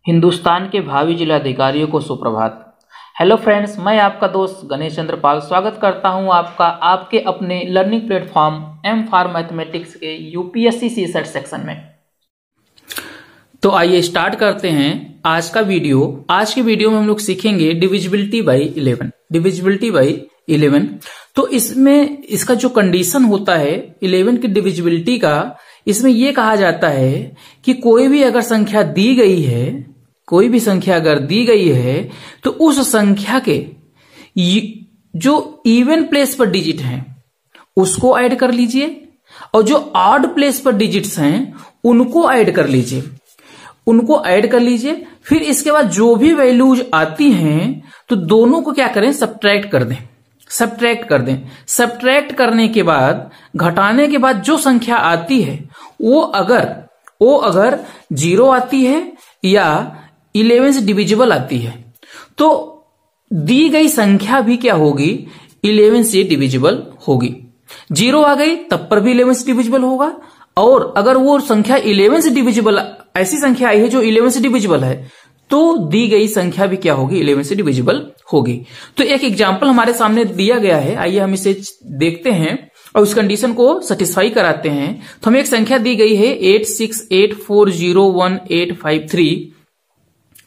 हिंदुस्तान के भावी जिलाधिकारियों को सुप्रभात। हेलो फ्रेंड्स, मैं आपका दोस्त गणेश चंद्र पाल स्वागत करता हूं आपका आपके अपने learning platform M for mathematics के यूपीएससी सीसेट सेक्शन में। तो आइए स्टार्ट करते हैं आज का वीडियो। आज के वीडियो में हम लोग सीखेंगे डिविजिबिलिटी बाई 11। Divisibility by 11। तो इसमें इसका जो कंडीशन होता है 11 की डिविजिबिलिटी का, इसमें यह कहा जाता है कि कोई भी अगर संख्या दी गई है, कोई भी संख्या अगर दी गई है तो उस संख्या के जो इवन प्लेस पर डिजिट हैं उसको ऐड कर लीजिए और जो ऑड प्लेस पर डिजिट्स हैं उनको ऐड कर लीजिए, उनको ऐड कर लीजिए। फिर इसके बाद जो भी वैल्यूज आती हैं तो दोनों को क्या करें, सब्ट्रैक्ट कर दें, सब्ट्रैक्ट कर दें। सब्ट्रैक्ट करने के बाद, घटाने के बाद जो संख्या आती है वो अगर 0 आती है या 11 से डिविजिबल आती है तो दी गई संख्या भी क्या होगी, 11 से डिविजिबल होगी। 0 आ गई तब पर भी 11 से डिविजिबल होगा, और अगर वो संख्या 11 से डिविजिबल, ऐसी संख्या आई है जो 11 से डिविजिबल है, तो दी गई संख्या भी क्या होगी, 11 से डिविजिबल होगी। तो एक एग्जाम्पल हमारे सामने दिया गया है, आइए हम इसे देखते हैं और उस कंडीशन को सेटिस्फाई कराते हैं। तो हमें एक संख्या दी गई है 8684011853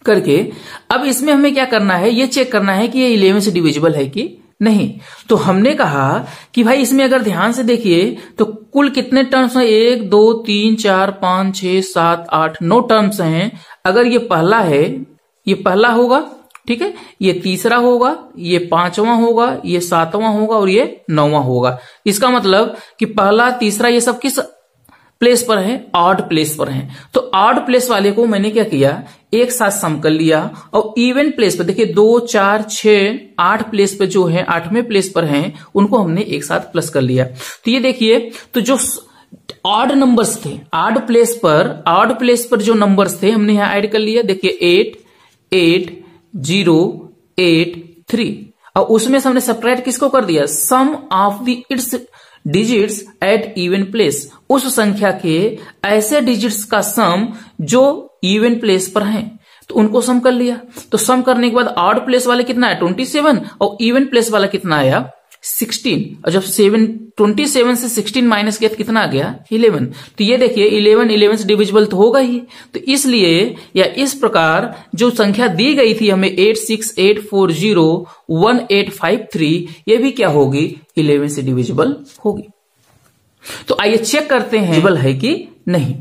करके। अब इसमें हमें क्या करना है, ये चेक करना है कि ये 11 से डिविजिबल है कि नहीं। तो हमने कहा कि भाई इसमें अगर ध्यान से देखिए तो कुल कितने टर्म्स हैं, 1 2 3 4 5 6 7 8 9 टर्म्स हैं। अगर ये पहला है, ये पहला होगा, ठीक है, ये तीसरा होगा, ये पांचवां होगा, ये सातवां होगा और ये 9वां होगा। इसका मतलब कि पहला तीसरा ये सब किस प्लेस पर है, ऑड प्लेस पर है। तो ऑड प्लेस वाले को मैंने क्या किया, एक साथ सम कर लिया, और इवन प्लेस पर देखिए 2 4 6 8 प्लेस पे जो है, 8वें प्लेस पर हैं, उनको हमने एक साथ प्लस कर लिया। तो ये देखिए, तो जो ऑड नंबर्स थे, ऑड प्लेस पर जो नंबर्स थे हमने यहां ऐड कर लिया। देखिए 8 8 0 8 3, और उसमें से हमने सब्ट्रैक्ट किसको कर दिया, sum of the its digits at even place, उस संख्या के ऐसे डिजिट्स का सम जो इवन प्लेस पर हैं, तो उनको सम कर लिया। तो सम करने के बाद ऑड प्लेस वाले कितना है 27, और इवन प्लेस वाला कितना आया 16, और जब 27 से 16 माइनस किया तो कितना आ गया 11। तो ये देखिए 11 से डिविजिबल तो होगा ही। तो इसलिए या इस प्रकार जो संख्या दी गई थी हमें 8684011853, ये भी क्या होगी, 11 से डिविजिबल होगी। तो आइए चेक करते हैं डिविजिबल है कि नहीं।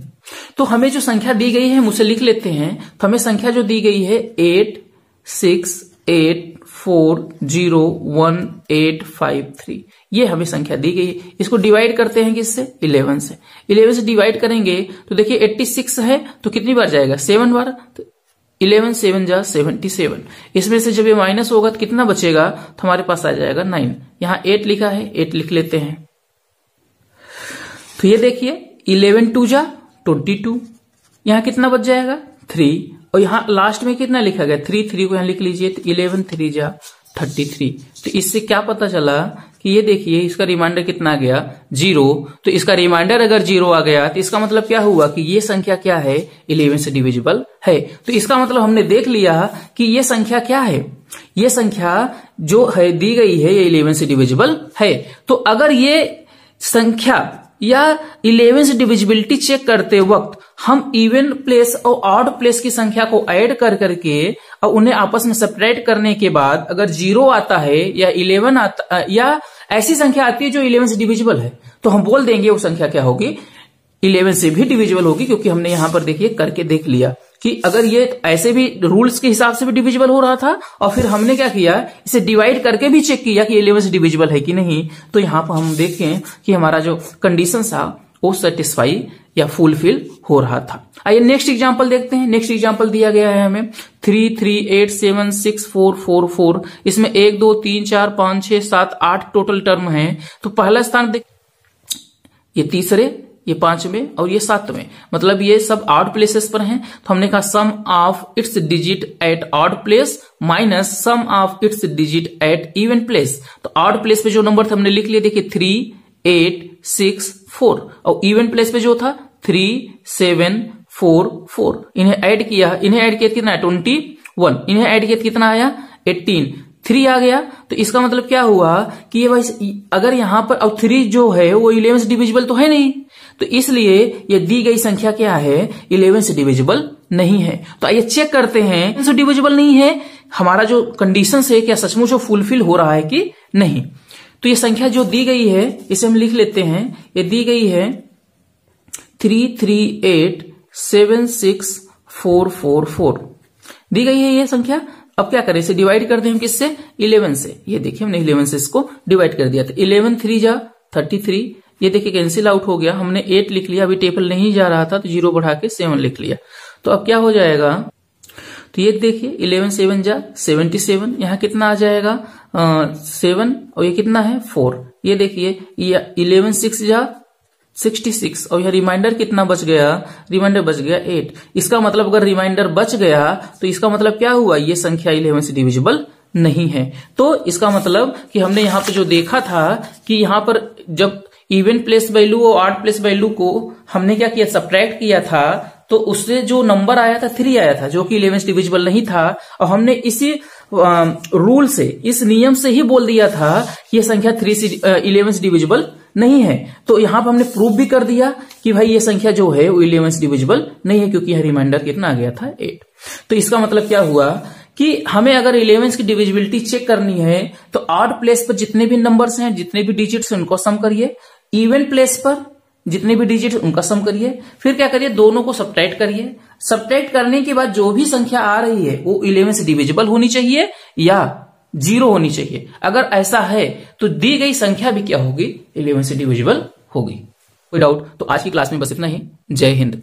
तो हमें जो संख्या दी गई है हम उसे लिख लेते हैं। तो हमें संख्या जो दी गई है 8684011853, ये हमें संख्या दी गई है। इसको डिवाइड करते हैं किससे, 11 से। 11 से डिवाइड करेंगे तो देखिए 86 है तो कितनी बार जाएगा, 7 बार। तो 11 7 जा 77। इसमें से जब ये माइनस होगा तो कितना बचेगा, तो हमारे पास आ जाएगा 9। यहां 8 लिखा है, 8 लिख लेते हैं। तो ये देखिए 11 2 जा 22, यहां कितना बच जाएगा 3, और यहां लास्ट में कितना लिखा गया 3 को यहां लिख लीजिए। तो 11 3 जा 33। तो इससे क्या पता चला कि ये देखिए इसका रिमाइंडर कितना आ गया 0। तो इसका रिमाइंडर अगर 0 आ गया तो इसका मतलब क्या हुआ कि ये संख्या क्या है, 11 से डिविजिबल है। तो इसका मतलब हमने देख लिया कि ये संख्या क्या है, ये संख्या जो है दी गई है ये 11 से डिविजिबल है। तो अगर ये संख्या या 11 से डिविजिबिलिटी चेक करते वक्त हम इवन प्लेस और ऑड प्लेस की संख्या को ऐड कर करके और उन्हें आपस में सब्ट्रैक्ट करने के बाद अगर 0 आता है या 11 आता या ऐसी संख्या आती है जो 11 से डिविजिबल है, तो हम बोल देंगे वो संख्या क्या होगी, 11 से भी डिविजिबल होगी। क्योंकि हमने यहां पर देखिए करके देख लिया कि अगर ये ऐसे भी रूल्स के हिसाब से भी डिविजिबल हो रहा था, और फिर हमने क्या किया, इसे डिवाइड करके भी चेक किया कि 11 से डिविजिबल है कि नहीं। तो यहां पर हम देखें कि हमारा जो कंडीशन था वो सेटिस्फाई या फुलफिल हो रहा था। आइए नेक्स्ट एग्जांपल देखते हैं। नेक्स्ट एग्जांपल दिया गया है हमें 33876444। इसमें 1 2 3 4 5 6 7 8 टोटल टर्म है। तो पहला स्थान देख, ये तीसरे, ये 5वें और ये 7वें, मतलब ये सब ऑड प्लेसेस पर हैं। तो हमने कहा sum of its digit at odd place minus sum of its digit at even place. तो ऑड प्लेस पे जो नंबर थे हमने लिख लिए, देखिए 3 8 6 4, और इवन प्लेस पे जो था 3 7 4 4, इन्हें ऐड किया कितना है 21, इन्हें ऐड किया कितना आया 18, 3 आ गया। तो इसका मतलब क्या हुआ कि ये भाई अगर यहां पर अब 3 जो है वो 11 से डिविजिबल तो है नहीं, तो इसलिए ये दी गई संख्या क्या है 11 से डिविजिबल नहीं है। तो आइए चेक करते हैं से डिविजिबल नहीं है, हमारा जो कंडीशन है क्या सचमुच वो फुलफिल हो रहा है कि नहीं। तो ये संख्या जो दी गई है इसे हम लिख लेते हैं, ये दी गई है 3387644 दी गई है ये संख्या। अब क्या करें, इसे डिवाइड कर दें हम किससे 11 से। ये देखिए हमने 11 से इसको डिवाइड कर दिया, तो 11 3 जा 33, ये देखिए कैंसिल आउट हो गया, हमने 8 लिख लिया, अभी टेबल नहीं जा रहा था तो 0 बढ़ा के 7 लिख लिया। तो अब क्या हो जाएगा, तो ये देखिए 11 7 जा 77, यहाँ कितना आ जाएगा 7 और ये कितना है 4, ये देखिए ये 11 6 जा 66 और यह रिमाइंडर कितना बच गया, रिमाइंडर बच गया 8। इसका मतलब अगर रिमाइंडर बच गया तो इसका मतलब क्या हुआ, ये संख्या 11 से डिविजिबल नहीं है। तो इसका मतलब कि हमने यहाँ पे जो देखा था कि यहाँ पर जब इवन प्लेस वैल्यू और ऑड प्लेस वैल्यू को हमने क्या किया सब्ट्रैक्ट किया था, तो उससे जो नंबर आया था 3 आया था, जो कि 11 से डिविजिबल नहीं था। और हमने इसी रूल से, इस नियम से ही बोल दिया था कि यह संख्या 3 से 11 से डिविजिबल नहीं है। तो यहां पर हमने प्रूव भी कर दिया कि भाई ये संख्या जो है वो 11 से डिविजिबल नहीं है, क्योंकि यह रिमाइंडर कितना आ गया था 8। तो इसका मतलब क्या हुआ कि हमें अगर 11 की डिविजिबिलिटी चेक करनी है तो ऑड प्लेस पर जितने भी नंबर्स हैं, जितने भी डिजिट्स हैं उनको सम करिए, इवन प्लेस पर जितने भी डिजिट उनका सम करिए, फिर क्या करिए दोनों को सब्ट्रैक्ट करिए। सब्ट्रैक्ट करने के बाद जो भी संख्या आ रही है वो 11 से डिविजिबल होनी चाहिए या 0 होनी चाहिए। अगर ऐसा है तो दी गई संख्या भी क्या होगी 11 से डिविजिबल होगी। कोई डाउट? तो आज की क्लास में बस इतना ही। जय हिंद।